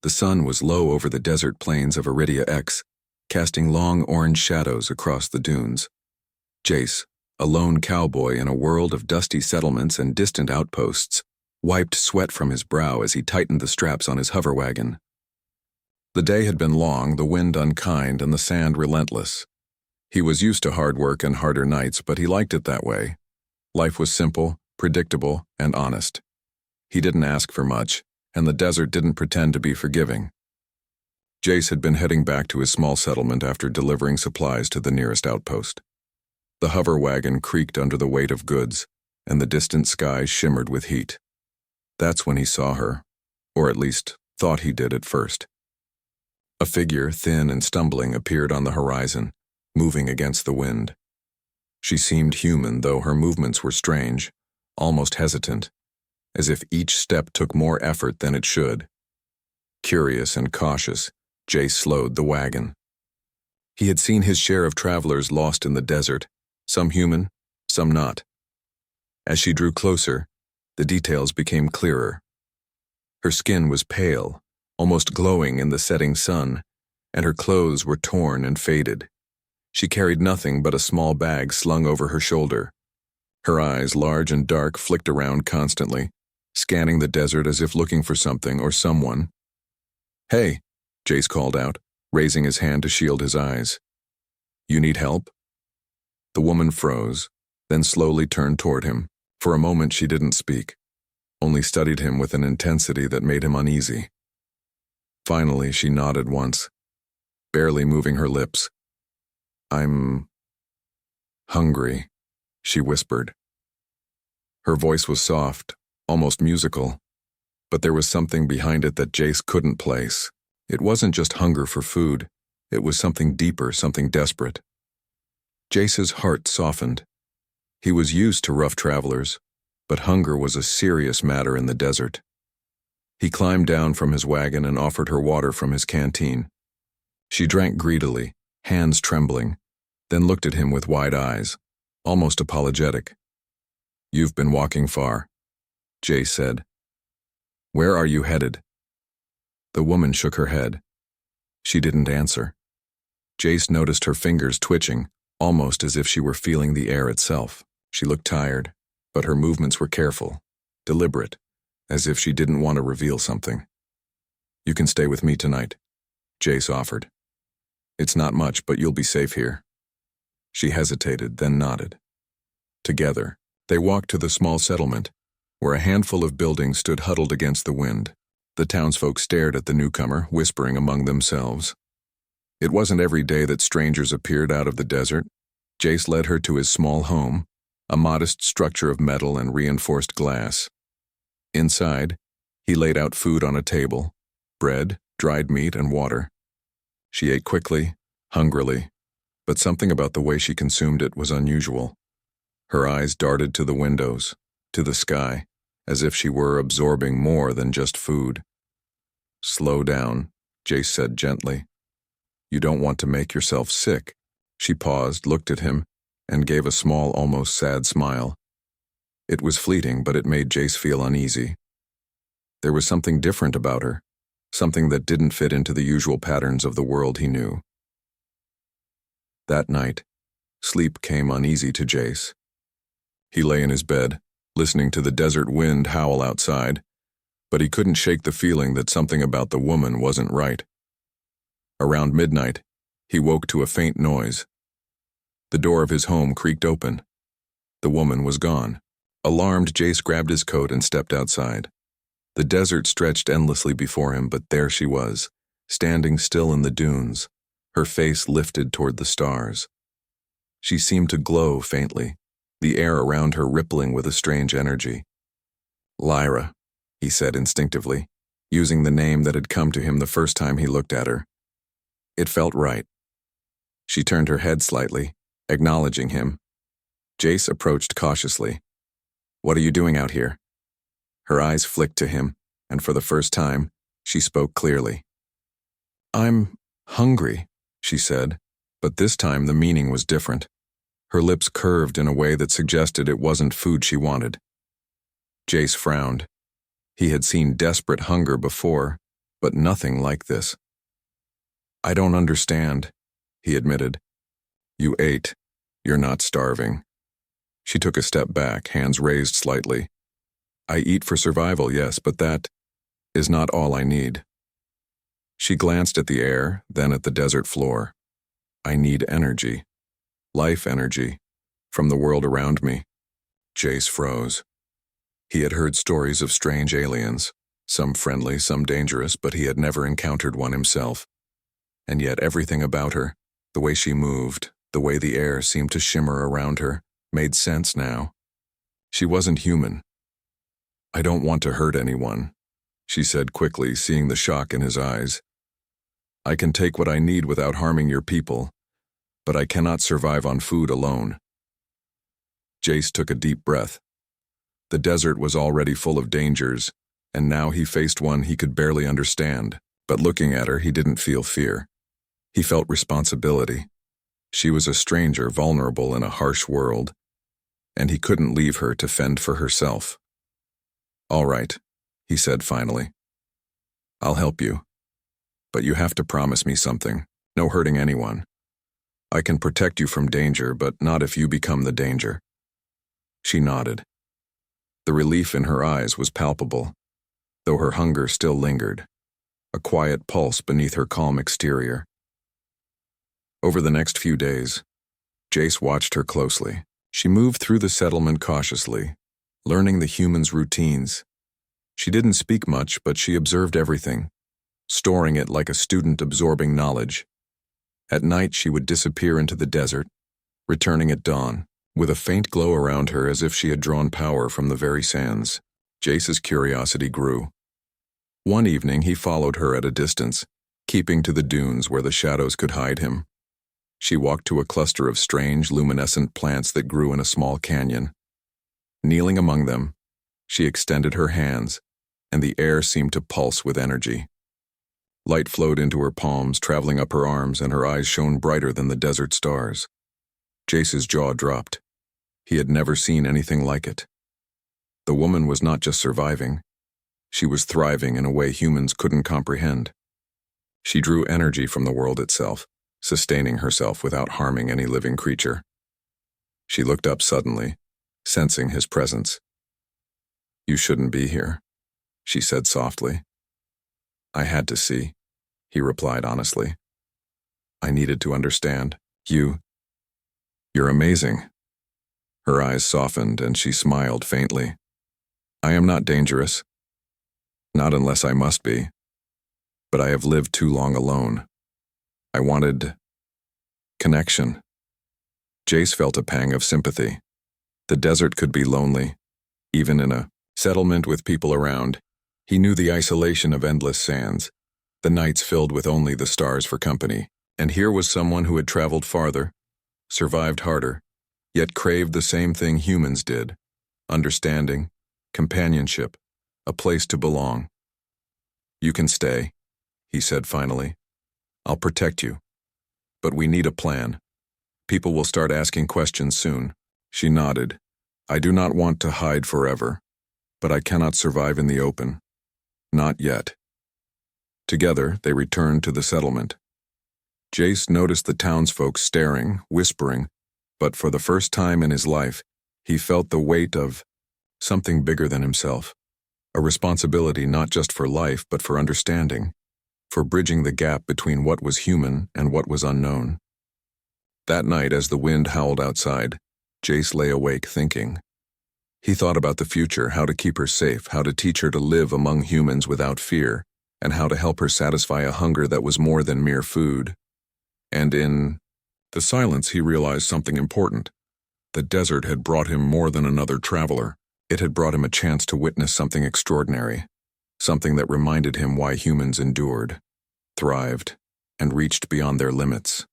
The sun was low over the desert plains of Iridia X, casting long orange shadows across the dunes. Jace, a lone cowboy in a world of dusty settlements and distant outposts, wiped sweat from his brow as he tightened the straps on his hover wagon. The day had been long, the wind unkind, and the sand relentless. He was used to hard work and harder nights, but he liked it that way. Life was simple, predictable, and honest. He didn't ask for much, and the desert didn't pretend to be forgiving. Jace had been heading back to his small settlement after delivering supplies to the nearest outpost. The hover wagon creaked under the weight of goods, and the distant sky shimmered with heat. That's when he saw her, or at least thought he did at first. A figure, thin and stumbling, appeared on the horizon, moving against the wind. She seemed human, though her movements were strange, almost hesitant, as if each step took more effort than it should. Curious and cautious, Jace slowed the wagon. He had seen his share of travelers lost in the desert, some human, some not. As she drew closer, the details became clearer. Her skin was pale, almost glowing in the setting sun, and her clothes were torn and faded. She carried nothing but a small bag slung over her shoulder. Her eyes, large and dark, flicked around constantly, scanning the desert as if looking for something or someone. "Hey," Jace called out, raising his hand to shield his eyes. "You need help?" The woman froze, then slowly turned toward him. For a moment she didn't speak, only studied him with an intensity that made him uneasy. Finally she nodded once, barely moving her lips. "I'm hungry," she whispered. Her voice was soft, almost musical, but there was something behind it that Jace couldn't place. It wasn't just hunger for food, it was something deeper, something desperate. Jace's heart softened. He was used to rough travelers, but hunger was a serious matter in the desert. He climbed down from his wagon and offered her water from his canteen. She drank greedily, hands trembling, then looked at him with wide eyes, almost apologetic. "You've been walking far," Jace said. "Where are you headed?" The woman shook her head. She didn't answer. Jace noticed her fingers twitching, almost as if she were feeling the air itself. She looked tired, but her movements were careful, deliberate, as if she didn't want to reveal something. "You can stay with me tonight," Jace offered. "It's not much, but you'll be safe here." She hesitated, then nodded. Together, they walked to the small settlement, where a handful of buildings stood huddled against the wind. The townsfolk stared at the newcomer, whispering among themselves. It wasn't every day that strangers appeared out of the desert. Jace led her to his small home, a modest structure of metal and reinforced glass. Inside, he laid out food on a table, bread, dried meat, and water. She ate quickly, hungrily, but something about the way she consumed it was unusual. Her eyes darted to the windows, to the sky, as if she were absorbing more than just food. "Slow down," Jace said gently. "You don't want to make yourself sick." She paused, looked at him, and gave a small, almost sad smile. It was fleeting, but it made Jace feel uneasy. There was something different about her, something that didn't fit into the usual patterns of the world he knew. That night, sleep came uneasy to Jace. He lay in his bed, listening to the desert wind howl outside, but he couldn't shake the feeling that something about the woman wasn't right. Around midnight, he woke to a faint noise. The door of his home creaked open. The woman was gone. Alarmed, Jace grabbed his coat and stepped outside. The desert stretched endlessly before him, but there she was, standing still in the dunes, her face lifted toward the stars. She seemed to glow faintly, the air around her rippling with a strange energy. "Lyra," he said instinctively, using the name that had come to him the first time he looked at her. It felt right. She turned her head slightly, acknowledging him. Jace approached cautiously. "What are you doing out here?" Her eyes flicked to him, and for the first time, she spoke clearly. "I'm hungry," she said, but this time the meaning was different. Her lips curved in a way that suggested it wasn't food she wanted. Jace frowned. He had seen desperate hunger before, but nothing like this. "I don't understand," he admitted. "You ate. You're not starving." She took a step back, hands raised slightly. "I eat for survival, yes, but that is not all I need." She glanced at the air, then at the desert floor. "I need energy. Life energy. From the world around me." Jace froze. He had heard stories of strange aliens, some friendly, some dangerous, but he had never encountered one himself. And yet everything about her, the way she moved, the way the air seemed to shimmer around her, made sense now. She wasn't human. "I don't want to hurt anyone," she said quickly, seeing the shock in his eyes. "I can take what I need without harming your people, but I cannot survive on food alone." Jace took a deep breath. The desert was already full of dangers, and now he faced one he could barely understand. But looking at her, he didn't feel fear. He felt responsibility. She was a stranger, vulnerable in a harsh world, and he couldn't leave her to fend for herself. "All right," he said finally. "I'll help you. But you have to promise me something. No hurting anyone. I can protect you from danger, but not if you become the danger." She nodded. The relief in her eyes was palpable, though her hunger still lingered, a quiet pulse beneath her calm exterior. Over the next few days, Jace watched her closely. She moved through the settlement cautiously, learning the humans' routines. She didn't speak much, but she observed everything, storing it like a student absorbing knowledge. At night, she would disappear into the desert, returning at dawn, with a faint glow around her as if she had drawn power from the very sands. Jace's curiosity grew. One evening, he followed her at a distance, keeping to the dunes where the shadows could hide him. She walked to a cluster of strange, luminescent plants that grew in a small canyon. Kneeling among them, she extended her hands, and the air seemed to pulse with energy. Light flowed into her palms, traveling up her arms, and her eyes shone brighter than the desert stars. Jace's jaw dropped. He had never seen anything like it. The woman was not just surviving. She was thriving in a way humans couldn't comprehend. She drew energy from the world itself, sustaining herself without harming any living creature. She looked up suddenly, sensing his presence. "You shouldn't be here," she said softly. "I had to see," he replied honestly. "I needed to understand. You're amazing." Her eyes softened and she smiled faintly. "I am not dangerous. Not unless I must be. But I have lived too long alone. I wanted connection." Jace felt a pang of sympathy. The desert could be lonely, even in a settlement with people around. He knew the isolation of endless sands, the nights filled with only the stars for company. And here was someone who had traveled farther, survived harder, yet craved the same thing humans did: understanding, companionship, a place to belong. "You can stay," he said finally. "I'll protect you. But we need a plan. People will start asking questions soon." She nodded. "I do not want to hide forever, but I cannot survive in the open. Not yet." Together, they returned to the settlement. Jace noticed the townsfolk staring, whispering, but for the first time in his life, he felt the weight of something bigger than himself. A responsibility not just for life, but for understanding, for bridging the gap between what was human and what was unknown. That night, as the wind howled outside, Jace lay awake thinking. He thought about the future, how to keep her safe, how to teach her to live among humans without fear, and how to help her satisfy a hunger that was more than mere food. And in the silence, he realized something important. The desert had brought him more than another traveler. It had brought him a chance to witness something extraordinary, something that reminded him why humans endured, thrived, and reached beyond their limits.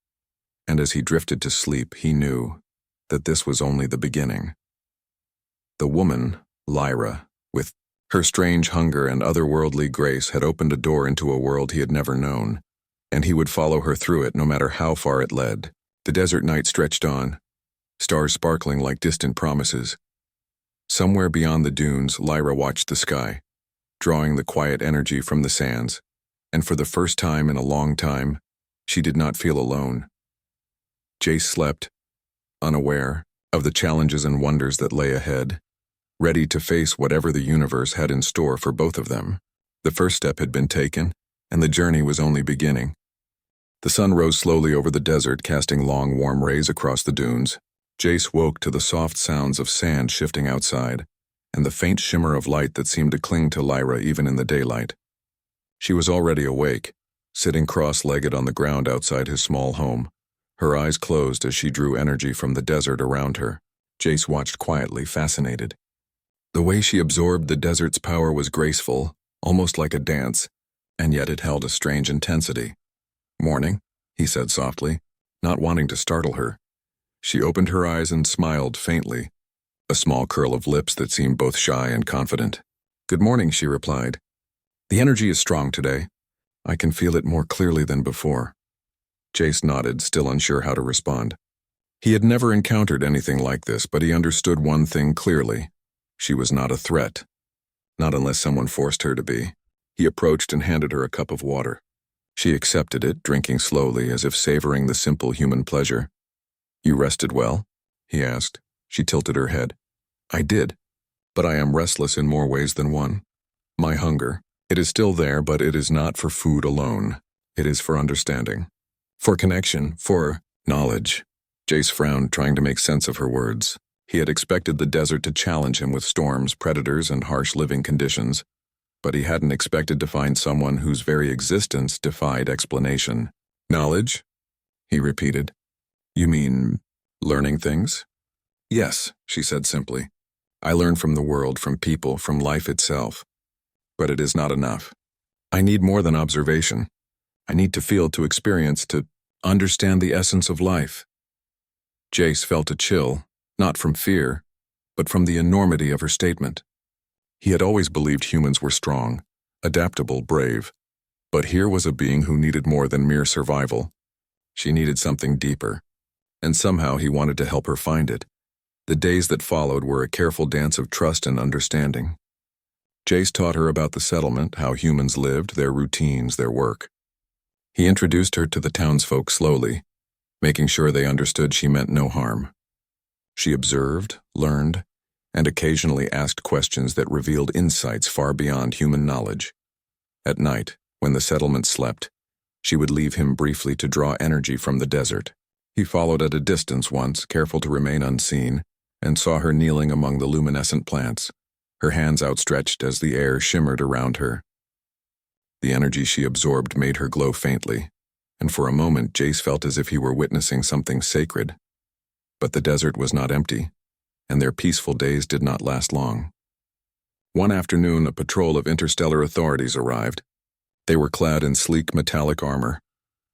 And as he drifted to sleep, he knew that this was only the beginning. The woman, Lyra, with her strange hunger and otherworldly grace, had opened a door into a world he had never known, and he would follow her through it no matter how far it led. The desert night stretched on, stars sparkling like distant promises. Somewhere beyond the dunes, Lyra watched the sky, drawing the quiet energy from the sands. and for the first time in a long time, she did not feel alone. Jace slept, unaware of the challenges and wonders that lay ahead, ready to face whatever the universe had in store for both of them. The first step had been taken, and the journey was only beginning. The sun rose slowly over the desert, casting long, warm rays across the dunes. Jace woke to the soft sounds of sand shifting outside, and the faint shimmer of light that seemed to cling to Lyra even in the daylight. She was already awake, sitting cross-legged on the ground outside his small home, her eyes closed as she drew energy from the desert around her. Jace watched quietly, fascinated. The way she absorbed the desert's power was graceful, almost like a dance, and yet it held a strange intensity. "Morning," he said softly, not wanting to startle her. She opened her eyes and smiled faintly, a small curl of lips that seemed both shy and confident. "Good morning," she replied. "The energy is strong today. I can feel it more clearly than before." Jace nodded, still unsure how to respond. He had never encountered anything like this, but he understood one thing clearly. She was not a threat. Not unless someone forced her to be. He approached and handed her a cup of water. She accepted it, drinking slowly, as if savoring the simple human pleasure. "You rested well?" he asked. She tilted her head. "I did, but I am restless in more ways than one. My hunger, it is still there, but it is not for food alone. It is for understanding. For connection, for knowledge." Jace frowned, trying to make sense of her words. He had expected the desert to challenge him with storms, predators, and harsh living conditions, but he hadn't expected to find someone whose very existence defied explanation. "Knowledge?" he repeated. "You mean learning things?" "Yes," she said simply. "I learn from the world, from people, from life itself. But it is not enough. I need more than observation. I need to feel, to experience, to understand the essence of life." Jace felt a chill, not from fear, but from the enormity of her statement. He had always believed humans were strong, adaptable, brave. But here was a being who needed more than mere survival. She needed something deeper, and somehow he wanted to help her find it. The days that followed were a careful dance of trust and understanding. Jace taught her about the settlement, how humans lived, their routines, their work. He introduced her to the townsfolk slowly, making sure they understood she meant no harm. She observed, learned, and occasionally asked questions that revealed insights far beyond human knowledge. At night, when the settlement slept, she would leave him briefly to draw energy from the desert. He followed at a distance once, careful to remain unseen, and saw her kneeling among the luminescent plants, her hands outstretched as the air shimmered around her. The energy she absorbed made her glow faintly, and for a moment Jace felt as if he were witnessing something sacred. But the desert was not empty, and their peaceful days did not last long. One afternoon, a patrol of interstellar authorities arrived. They were clad in sleek metallic armor,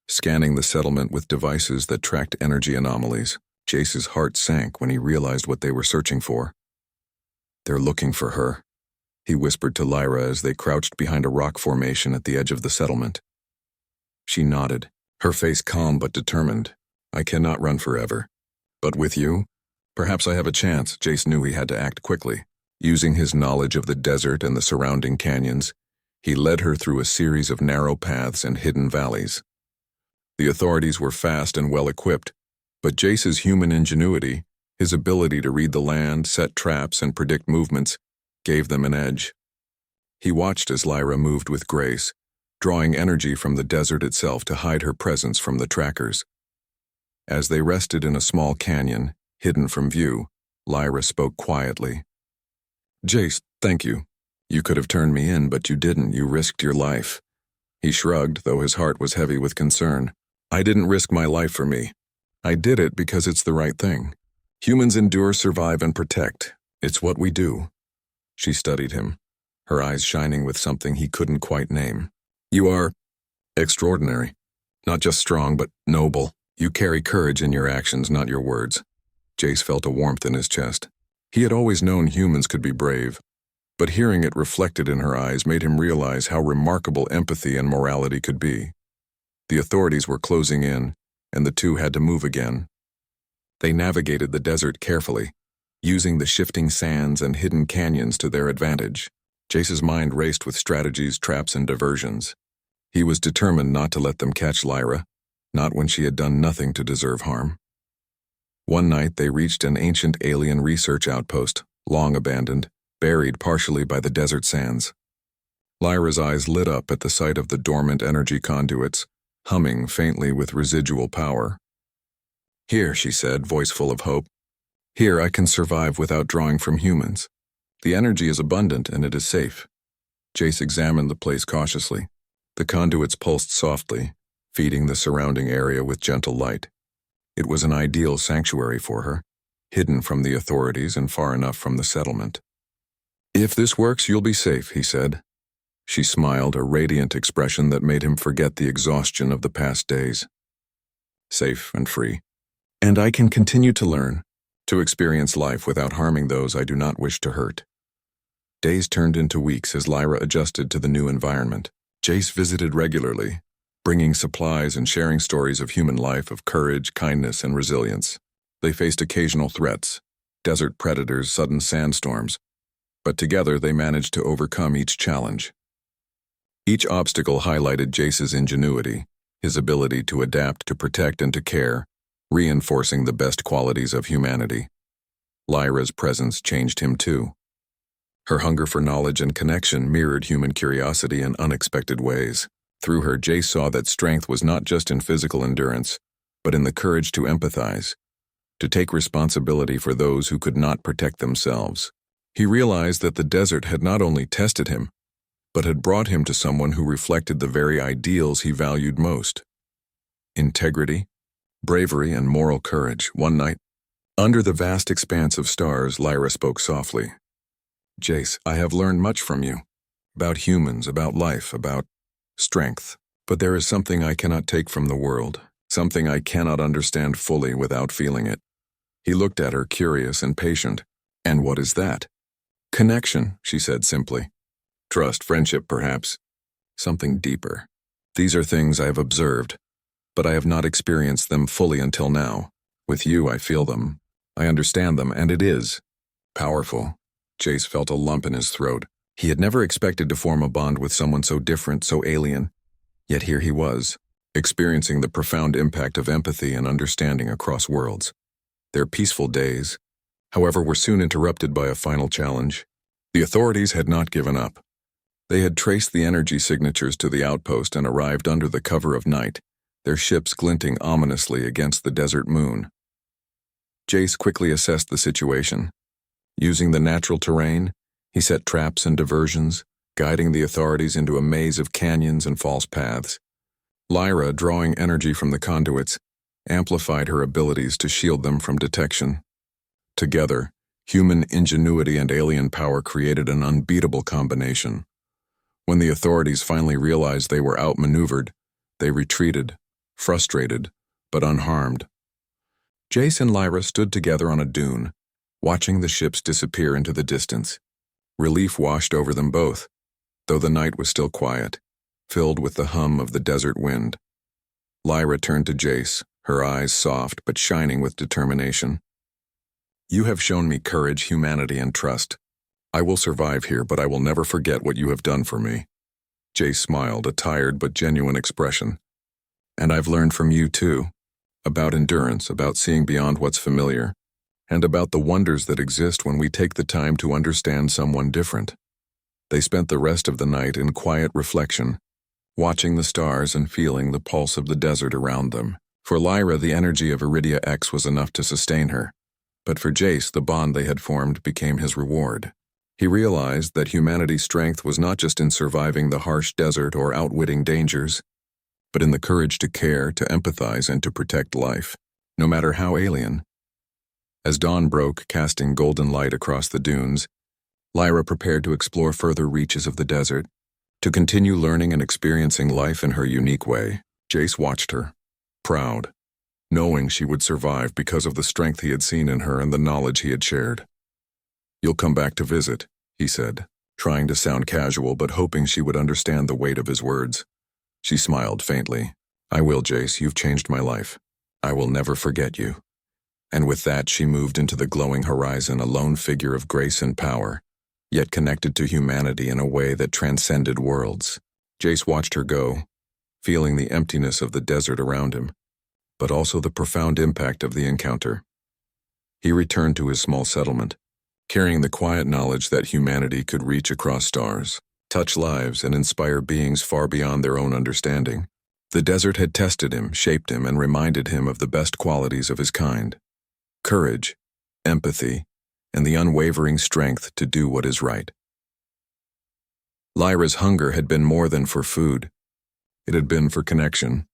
scanning the settlement with devices that tracked energy anomalies. Jace's heart sank when he realized what they were searching for. "They're looking for her," he whispered to Lyra as they crouched behind a rock formation at the edge of the settlement. She nodded, her face calm but determined. "I cannot run forever. But with you, perhaps I have a chance." Jace knew he had to act quickly. Using his knowledge of the desert and the surrounding canyons, he led her through a series of narrow paths and hidden valleys. The authorities were fast and well-equipped, but Jace's human ingenuity, his ability to read the land, set traps, and predict movements, gave them an edge. He watched as Lyra moved with grace, drawing energy from the desert itself to hide her presence from the trackers. As they rested in a small canyon, hidden from view, Lyra spoke quietly. "Jace, thank you. You could have turned me in, but you didn't. You risked your life." He shrugged, though his heart was heavy with concern. "I didn't risk my life for me. I did it because it's the right thing. Humans endure, survive, and protect. It's what we do." She studied him, her eyes shining with something he couldn't quite name. "You are extraordinary. Not just strong, but noble. You carry courage in your actions, not your words." Jace felt a warmth in his chest. He had always known humans could be brave, but hearing it reflected in her eyes made him realize how remarkable empathy and morality could be. The authorities were closing in, and the two had to move again. They navigated the desert carefully, using the shifting sands and hidden canyons to their advantage. Jace's mind raced with strategies, traps, and diversions. He was determined not to let them catch Lyra, not when she had done nothing to deserve harm. One night they reached an ancient alien research outpost, long abandoned, buried partially by the desert sands. Lyra's eyes lit up at the sight of the dormant energy conduits, humming faintly with residual power. "Here," she said, voice full of hope. "Here I can survive without drawing from humans. The energy is abundant and it is safe." Jace examined the place cautiously. The conduits pulsed softly, feeding the surrounding area with gentle light. It was an ideal sanctuary for her, hidden from the authorities and far enough from the settlement. "If this works, you'll be safe," he said. She smiled, a radiant expression that made him forget the exhaustion of the past days. "Safe and free. And I can continue to learn, to experience life without harming those I do not wish to hurt." Days turned into weeks as Lyra adjusted to the new environment. Jace visited regularly, bringing supplies and sharing stories of human life, of courage, kindness, and resilience. They faced occasional threats, desert predators, sudden sandstorms, but together they managed to overcome each challenge. Each obstacle highlighted Jace's ingenuity, his ability to adapt, to protect, and to care, reinforcing the best qualities of humanity. Lyra's presence changed him too. Her hunger for knowledge and connection mirrored human curiosity in unexpected ways. Through her, Jace saw that strength was not just in physical endurance, but in the courage to empathize, to take responsibility for those who could not protect themselves. He realized that the desert had not only tested him, but had brought him to someone who reflected the very ideals he valued most: integrity, bravery, and moral courage. One night, under the vast expanse of stars, Lyra spoke softly. "Jace, I have learned much from you. About humans, about life, about strength. But there is something I cannot take from the world, something I cannot understand fully without feeling it." He looked at her, curious and patient. "And what is that?" "Connection," she said simply. "Trust, friendship, perhaps. Something deeper. These are things I have observed, but I have not experienced them fully until now. With you, I feel them. I understand them, and it is powerful." Jace felt a lump in his throat. He had never expected to form a bond with someone so different, so alien. Yet here he was, experiencing the profound impact of empathy and understanding across worlds. Their peaceful days, however, were soon interrupted by a final challenge. The authorities had not given up. They had traced the energy signatures to the outpost and arrived under the cover of night, their ships glinting ominously against the desert moon. Jace quickly assessed the situation. Using the natural terrain, he set traps and diversions, guiding the authorities into a maze of canyons and false paths. Lyra, drawing energy from the conduits, amplified her abilities to shield them from detection. Together, human ingenuity and alien power created an unbeatable combination. When the authorities finally realized they were outmaneuvered, they retreated, frustrated, but unharmed. Jace and Lyra stood together on a dune, watching the ships disappear into the distance. Relief washed over them both, though the night was still quiet, filled with the hum of the desert wind. Lyra turned to Jace, her eyes soft but shining with determination. "You have shown me courage, humanity, and trust. I will survive here, but I will never forget what you have done for me." Jace smiled, a tired but genuine expression. "And I've learned from you too, about endurance, about seeing beyond what's familiar, and about the wonders that exist when we take the time to understand someone different." They spent the rest of the night in quiet reflection, watching the stars and feeling the pulse of the desert around them. For Lyra, the energy of Iridia X was enough to sustain her, but for Jace, the bond they had formed became his reward. He realized that humanity's strength was not just in surviving the harsh desert or outwitting dangers, but in the courage to care, to empathize, and to protect life, no matter how alien. As dawn broke, casting golden light across the dunes, Lyra prepared to explore further reaches of the desert, to continue learning and experiencing life in her unique way. Jace watched her, proud, knowing she would survive because of the strength he had seen in her and the knowledge he had shared. "You'll come back to visit," he said, trying to sound casual but hoping she would understand the weight of his words. She smiled faintly. "I will, Jace. You've changed my life. I will never forget you." And with that, she moved into the glowing horizon, a lone figure of grace and power, yet connected to humanity in a way that transcended worlds. Jace watched her go, feeling the emptiness of the desert around him, but also the profound impact of the encounter. He returned to his small settlement, carrying the quiet knowledge that humanity could reach across stars, touch lives, and inspire beings far beyond their own understanding. The desert had tested him, shaped him, and reminded him of the best qualities of his kind: courage, empathy, and the unwavering strength to do what is right. Lyra's hunger had been more than for food. It had been for connection.